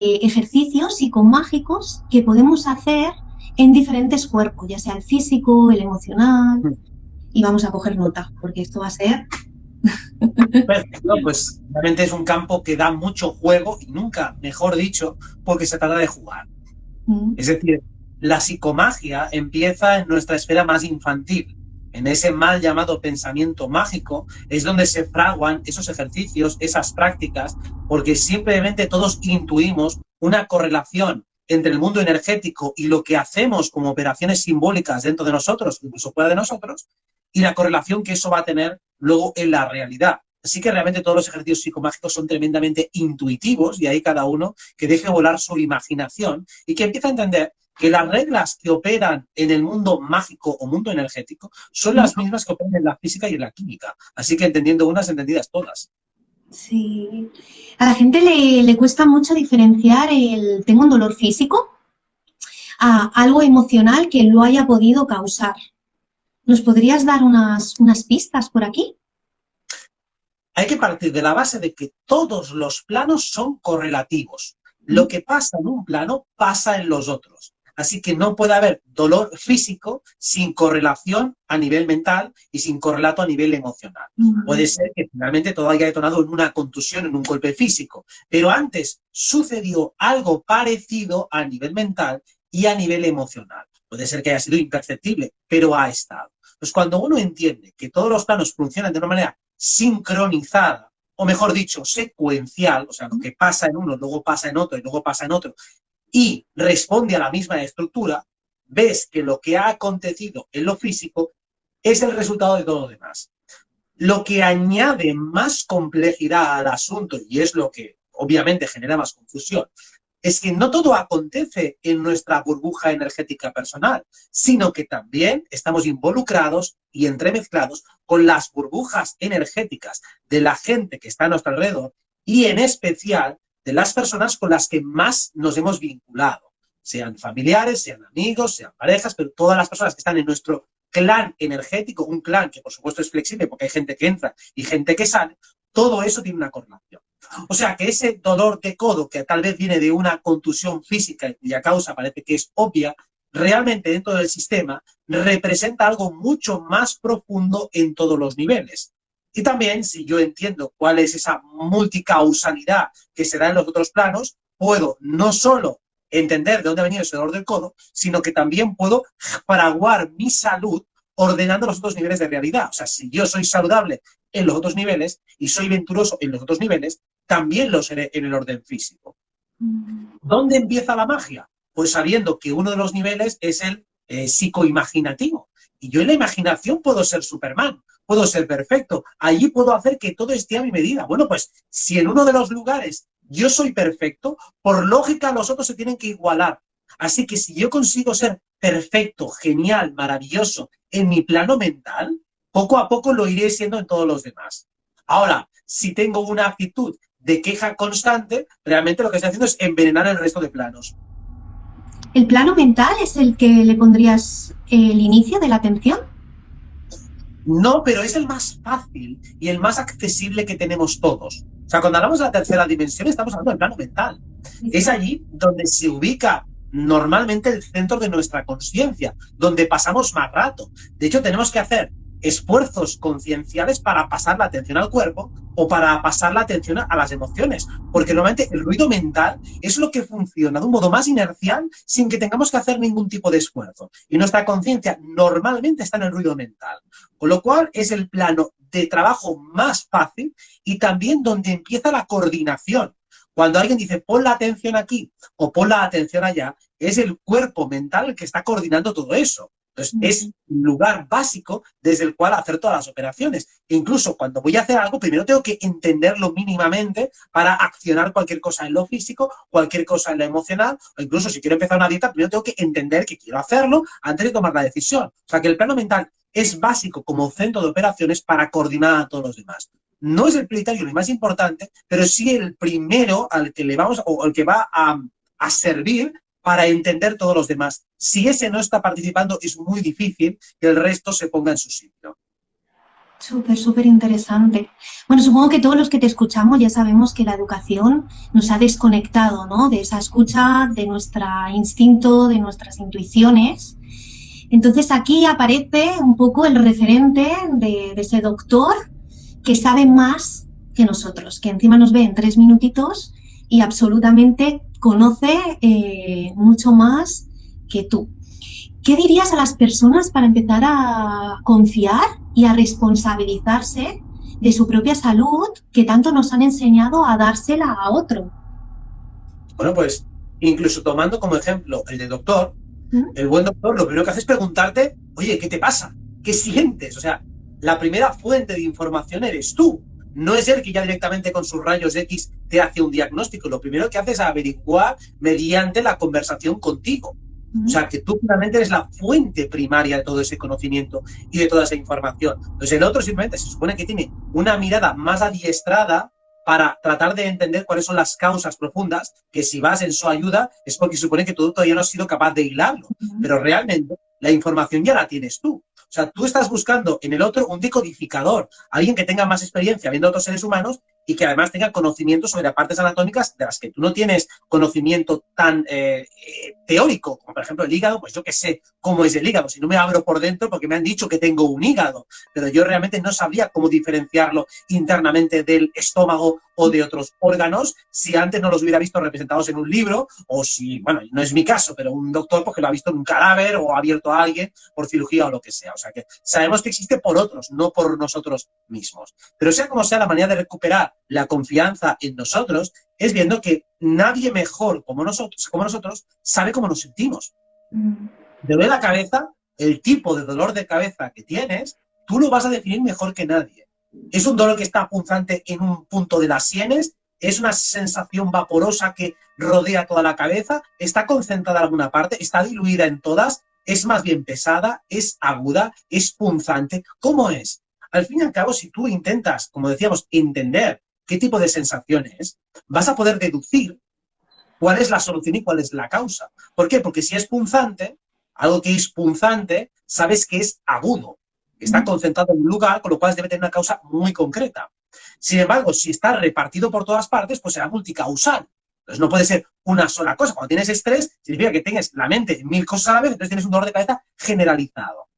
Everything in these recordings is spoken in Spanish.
ejercicios psicomágicos que podemos hacer en diferentes cuerpos, ya sea el físico, el emocional, y vamos a coger nota, porque esto va a ser... Perfecto, pues realmente es un campo que da mucho juego y nunca, mejor dicho, porque se trata de jugar. Es decir, la psicomagia empieza en nuestra esfera más infantil. En ese mal llamado pensamiento mágico es donde se fraguan esos ejercicios, esas prácticas, porque simplemente todos intuimos una correlación entre el mundo energético y lo que hacemos como operaciones simbólicas dentro de nosotros, incluso fuera de nosotros, y la correlación que eso va a tener luego en la realidad. Así que realmente todos los ejercicios psicomágicos son tremendamente intuitivos y ahí cada uno que deje volar su imaginación y que empiece a entender que las reglas que operan en el mundo mágico o mundo energético son las mismas que operan en la física y en la química. Así que entendiendo unas, entendidas todas. Sí. A la gente le cuesta mucho diferenciar el tengo un dolor físico a algo emocional que lo haya podido causar. ¿Nos podrías dar unas pistas por aquí? Hay que partir de la base de que todos los planos son correlativos. Lo que pasa en un plano pasa en los otros. Así que no puede haber dolor físico sin correlación a nivel mental y sin correlato a nivel emocional. Puede ser que finalmente todo haya detonado en una contusión, en un golpe físico, pero antes sucedió algo parecido a nivel mental y a nivel emocional. Puede ser que haya sido imperceptible, pero ha estado. Pues cuando uno entiende que todos los planos funcionan de una manera sincronizada, o mejor dicho, secuencial, o sea, lo que pasa en uno, luego pasa en otro y luego pasa en otro, y responde a la misma estructura, ves que lo que ha acontecido en lo físico es el resultado de todo lo demás. Lo que añade más complejidad al asunto, y es lo que obviamente genera más confusión, es que no todo acontece en nuestra burbuja energética personal, sino que también estamos involucrados y entremezclados con las burbujas energéticas de la gente que está a nuestro alrededor y en especial de las personas con las que más nos hemos vinculado, sean familiares, sean amigos, sean parejas, pero todas las personas que están en nuestro clan energético, un clan que por supuesto es flexible porque hay gente que entra y gente que sale, todo eso tiene una correlación. O sea que ese dolor de codo que tal vez viene de una contusión física y cuya causa parece que es obvia, realmente dentro del sistema representa algo mucho más profundo en todos los niveles. Y también, si yo entiendo cuál es esa multicausalidad que se da en los otros planos, puedo no solo entender de dónde ha venido ese dolor del codo, sino que también puedo fraguar mi salud ordenando los otros niveles de realidad. O sea, si yo soy saludable en los otros niveles y soy venturoso en los otros niveles, también lo seré en el orden físico. ¿Dónde empieza la magia? Pues sabiendo que uno de los niveles es el psicoimaginativo. Y yo en la imaginación puedo ser Superman, puedo ser perfecto. Allí puedo hacer que todo esté a mi medida. Bueno, pues si en uno de los lugares yo soy perfecto, por lógica los otros se tienen que igualar. Así que si yo consigo ser perfecto, genial, maravilloso en mi plano mental, poco a poco lo iré siendo en todos los demás. Ahora, si tengo una actitud de queja constante, realmente lo que estoy haciendo es envenenar el resto de planos. ¿El plano mental es el que le pondrías el inicio de la atención? No, pero es el más fácil y el más accesible que tenemos todos. O sea, cuando hablamos de la tercera dimensión, estamos hablando del plano mental. Es allí donde se ubica normalmente el centro de nuestra conciencia, donde pasamos más rato. De hecho, tenemos que hacer esfuerzos concienciales para pasar la atención al cuerpo o para pasar la atención a las emociones, porque normalmente el ruido mental es lo que funciona de un modo más inercial sin que tengamos que hacer ningún tipo de esfuerzo. Y nuestra conciencia normalmente está en el ruido mental. Con lo cual es el plano de trabajo más fácil y también donde empieza la coordinación. Cuando alguien dice pon la atención aquí o pon la atención allá, es el cuerpo mental el que está coordinando todo eso. Entonces, es un lugar básico desde el cual hacer todas las operaciones. E incluso cuando voy a hacer algo, primero tengo que entenderlo mínimamente para accionar cualquier cosa en lo físico, cualquier cosa en lo emocional, o incluso si quiero empezar una dieta, primero tengo que entender que quiero hacerlo antes de tomar la decisión. O sea, que el plano mental es básico como centro de operaciones para coordinar a todos los demás. No es el prioritario ni más importante, pero sí el primero al que le vamos, o el que va a servir para entender todos los demás. Si ese no está participando, es muy difícil que el resto se ponga en su sitio. Súper, súper interesante. Bueno, supongo que todos los que te escuchamos ya sabemos que la educación nos ha desconectado, ¿no? De esa escucha, de nuestro instinto, de nuestras intuiciones. Entonces aquí aparece un poco el referente de ese doctor que sabe más que nosotros, que encima nos ve en 3 minutitos y absolutamente conoce mucho más que tú. ¿Qué dirías a las personas para empezar a confiar y a responsabilizarse de su propia salud que tanto nos han enseñado a dársela a otro? Bueno, pues incluso tomando como ejemplo el de doctor, ¿Mm? el buen doctor lo primero que hace es preguntarte, oye, ¿qué te pasa? ¿Qué sientes? O sea, la primera fuente de información eres tú. No es él que ya directamente con sus rayos X te hace un diagnóstico. Lo primero que hace es averiguar mediante la conversación contigo. O ¿Mm? sea, que tú realmente eres la fuente primaria de todo ese conocimiento y de toda esa información. Entonces, el otro simplemente se supone que tiene una mirada más adiestrada para tratar de entender cuáles son las causas profundas, que si vas en su ayuda es porque supone que tú todavía no has sido capaz de hilarlo, ¿Mm? pero realmente la información ya la tienes tú. O sea, tú estás buscando en el otro un decodificador, alguien que tenga más experiencia viendo otros seres humanos y que además tenga conocimiento sobre partes anatómicas de las que tú no tienes conocimiento tan teórico, como por ejemplo el hígado, pues yo qué sé cómo es el hígado, si no me abro por dentro porque me han dicho que tengo un hígado, pero yo realmente no sabría cómo diferenciarlo internamente del estómago o de otros órganos si antes no los hubiera visto representados en un libro o si, bueno, no es mi caso, pero un doctor porque lo ha visto en un cadáver o ha abierto a alguien por cirugía o lo que sea. O sea que sabemos que existe por otros, no por nosotros mismos. Pero sea como sea, la manera de recuperar la confianza en nosotros es viendo que nadie mejor como nosotros sabe cómo nos sentimos. ¿Mm? Te duele la cabeza, el tipo de dolor de cabeza que tienes, tú lo vas a definir mejor que nadie. Es un dolor que está punzante en un punto de las sienes, es una sensación vaporosa que rodea toda la cabeza, está concentrada en alguna parte, está diluida en todas, es más bien pesada, es aguda, es punzante. ¿Cómo es? Al fin y al cabo, si tú intentas, como decíamos, entender qué tipo de sensación es, vas a poder deducir cuál es la solución y cuál es la causa. ¿Por qué? Porque si es punzante, algo que es punzante, sabes que es agudo, que está concentrado en un lugar, con lo cual debe tener una causa muy concreta. Sin embargo, si está repartido por todas partes, pues será multicausal. Entonces no puede ser una sola cosa. Cuando tienes estrés, significa que tienes la mente en 1000 cosas a la vez, entonces tienes un dolor de cabeza generalizado.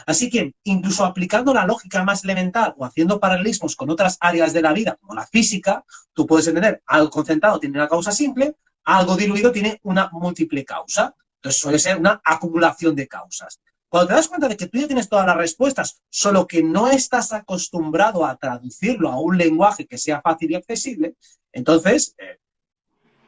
Así que, incluso aplicando la lógica más elemental o haciendo paralelismos con otras áreas de la vida, como la física, tú puedes entender algo concentrado tiene una causa simple, algo diluido tiene una múltiple causa. Entonces suele ser una acumulación de causas. Cuando te das cuenta de que tú ya tienes todas las respuestas, solo que no estás acostumbrado a traducirlo a un lenguaje que sea fácil y accesible, entonces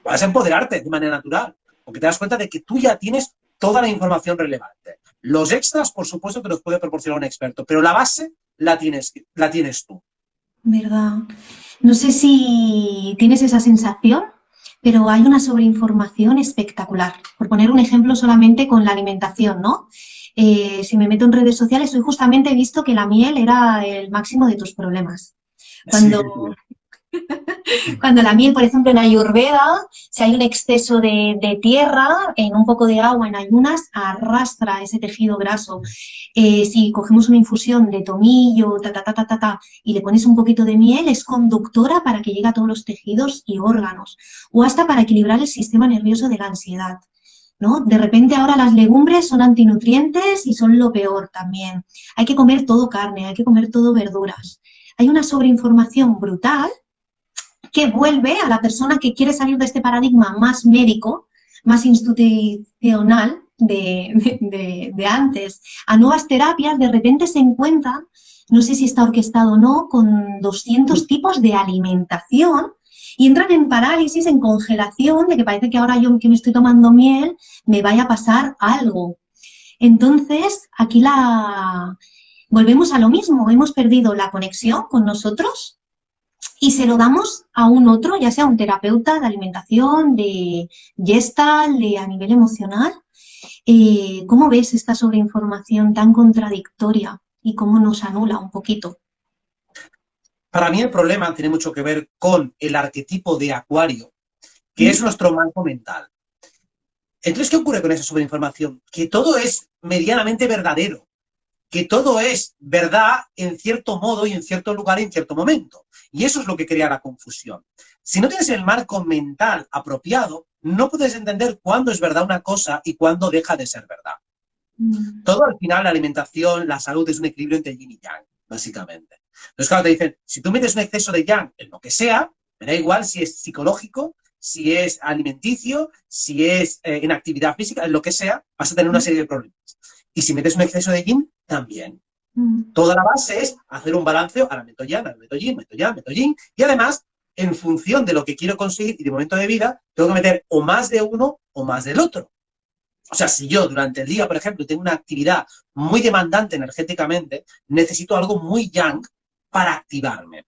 vas a empoderarte de manera natural, porque te das cuenta de que tú ya tienes toda la información relevante. Los extras, por supuesto, te los puede proporcionar un experto, pero la base la tienes tú. ¿Verdad? No sé si tienes esa sensación, pero hay una sobreinformación espectacular. Por poner un ejemplo solamente con la alimentación, ¿no? Si me meto en redes sociales, hoy justamente he visto que la miel era el máximo de tus problemas. Sí, Cuando Cuando la miel, por ejemplo, en Ayurveda, si hay un exceso de tierra, en un poco de agua en ayunas, arrastra ese tejido graso. Si cogemos una infusión de tomillo, y le pones un poquito de miel, es conductora para que llegue a todos los tejidos y órganos, o hasta para equilibrar el sistema nervioso de la ansiedad. ¿No? De repente ahora las legumbres son antinutrientes y son lo peor también. Hay que comer todo carne, hay que comer todo verduras. Hay una sobreinformación brutal que vuelve a la persona que quiere salir de este paradigma más médico, más institucional de antes, a nuevas terapias, de repente se encuentran, no sé si está orquestado o no, con 200 tipos de alimentación y entran en parálisis, en congelación, de que parece que ahora yo que me estoy tomando miel me vaya a pasar algo. Entonces, aquí volvemos a lo mismo, hemos perdido la conexión con nosotros y se lo damos a un otro, ya sea un terapeuta de alimentación, de Gestalt, a nivel emocional. ¿Cómo ves esta sobreinformación tan contradictoria y cómo nos anula un poquito? Para mí el problema tiene mucho que ver con el arquetipo de Acuario, que es nuestro marco mental. Entonces, ¿qué ocurre con esa sobreinformación? Que todo es medianamente verdadero. que todo es verdad en cierto modo y en cierto lugar y en cierto momento. Y eso es lo que crea la confusión. Si no tienes el marco mental apropiado, no puedes entender cuándo es verdad una cosa y cuándo deja de ser verdad. Todo al final, la alimentación, la salud es un equilibrio entre yin y yang, básicamente. Entonces, claro, te dicen, si tú metes un exceso de yang en lo que sea, me da igual si es psicológico, si es alimenticio, si es en actividad física, en lo que sea, vas a tener una serie de problemas. Y si metes un exceso de yin, también. Toda la base es hacer un balance, ahora meto yang, ahora meto yin, meto yang, meto yin, y además, en función de lo que quiero conseguir y de momento de vida, tengo que meter o más de uno o más del otro. O sea, si yo durante el día, por ejemplo, tengo una actividad muy demandante energéticamente, necesito algo muy yang para activarme.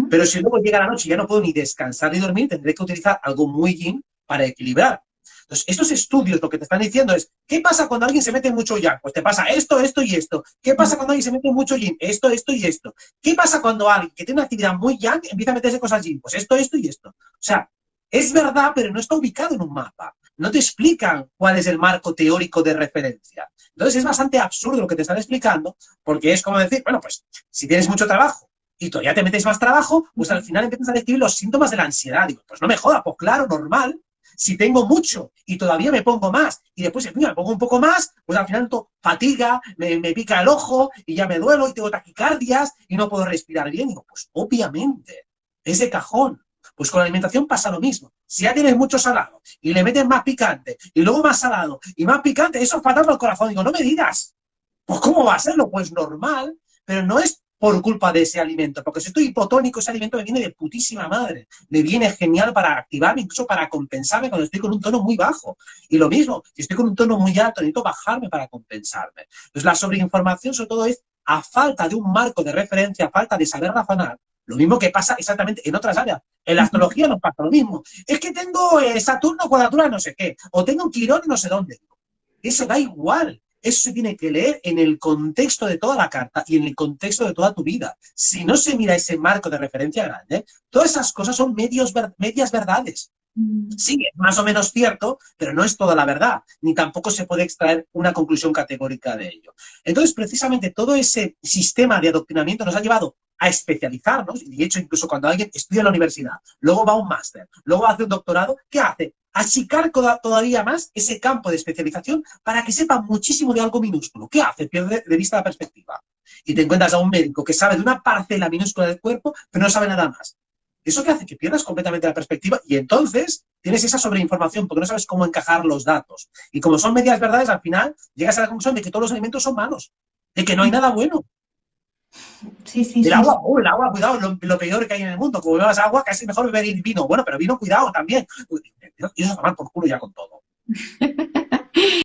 Pero si luego llega la noche y ya no puedo ni descansar ni dormir, tendré que utilizar algo muy yin para equilibrar. Entonces, estos estudios lo que te están diciendo es, ¿qué pasa cuando alguien se mete mucho yang? Pues te pasa esto, esto y esto. ¿Qué pasa cuando alguien se mete mucho yin? Esto, esto y esto. ¿Qué pasa cuando alguien que tiene una actividad muy yang empieza a meterse cosas yin? Pues esto, esto y esto. O sea, es verdad, pero no está ubicado en un mapa. No te explican cuál es el marco teórico de referencia. Entonces es bastante absurdo lo que te están explicando, porque es como decir, bueno, pues si tienes mucho trabajo y todavía te metes más trabajo, pues al final empiezas a describir los síntomas de la ansiedad. Digo, pues no me jodas, pues claro, normal. Si tengo mucho y todavía me pongo más y después me pongo un poco más, pues al final fatiga, me pica el ojo y ya me duelo y tengo taquicardias y no puedo respirar bien. Digo, pues obviamente, es de cajón. Pues con la alimentación pasa lo mismo. Si ya tienes mucho salado y le metes más picante y luego más salado y más picante, eso es fatal para el corazón. Digo, no me digas. Pues ¿cómo va a serlo? Pues normal, pero no es por culpa de ese alimento, porque si estoy hipotónico, ese alimento me viene de putísima madre, me viene genial para activarme, incluso para compensarme cuando estoy con un tono muy bajo. Y lo mismo, si estoy con un tono muy alto, necesito bajarme para compensarme. Entonces la sobreinformación sobre todo es a falta de un marco de referencia, a falta de saber razonar, lo mismo que pasa exactamente en otras áreas. En la astrología nos pasa lo mismo. Es que tengo Saturno cuadratura no sé qué, o tengo un Quirón no sé dónde. Eso da igual. Eso se tiene que leer en el contexto de toda la carta y en el contexto de toda tu vida. Si no se mira ese marco de referencia grande, todas esas cosas son medias verdades. Sí, es más o menos cierto, pero no es toda la verdad, ni tampoco se puede extraer una conclusión categórica de ello. Entonces, precisamente, todo ese sistema de adoctrinamiento nos ha llevado a especializarnos, y de hecho, incluso cuando alguien estudia en la universidad, luego va a un máster, luego hace un doctorado, ¿qué hace? Achicar todavía más ese campo de especialización para que sepa muchísimo de algo minúsculo. ¿Qué hace? Pierde de vista la perspectiva. Y te encuentras a un médico que sabe de una parcela minúscula del cuerpo, pero no sabe nada más. ¿Eso qué hace? Que pierdas completamente la perspectiva y entonces tienes esa sobreinformación porque no sabes cómo encajar los datos. Y como son medias verdades, al final llegas a la conclusión de que todos los alimentos son malos, de que no hay nada bueno. Sí, sí, El sí. agua, el agua, cuidado, lo peor que hay en el mundo. Como bebas agua, casi mejor beber vino. Bueno, pero vino, cuidado también. Y eso es tomar por culo ya con todo.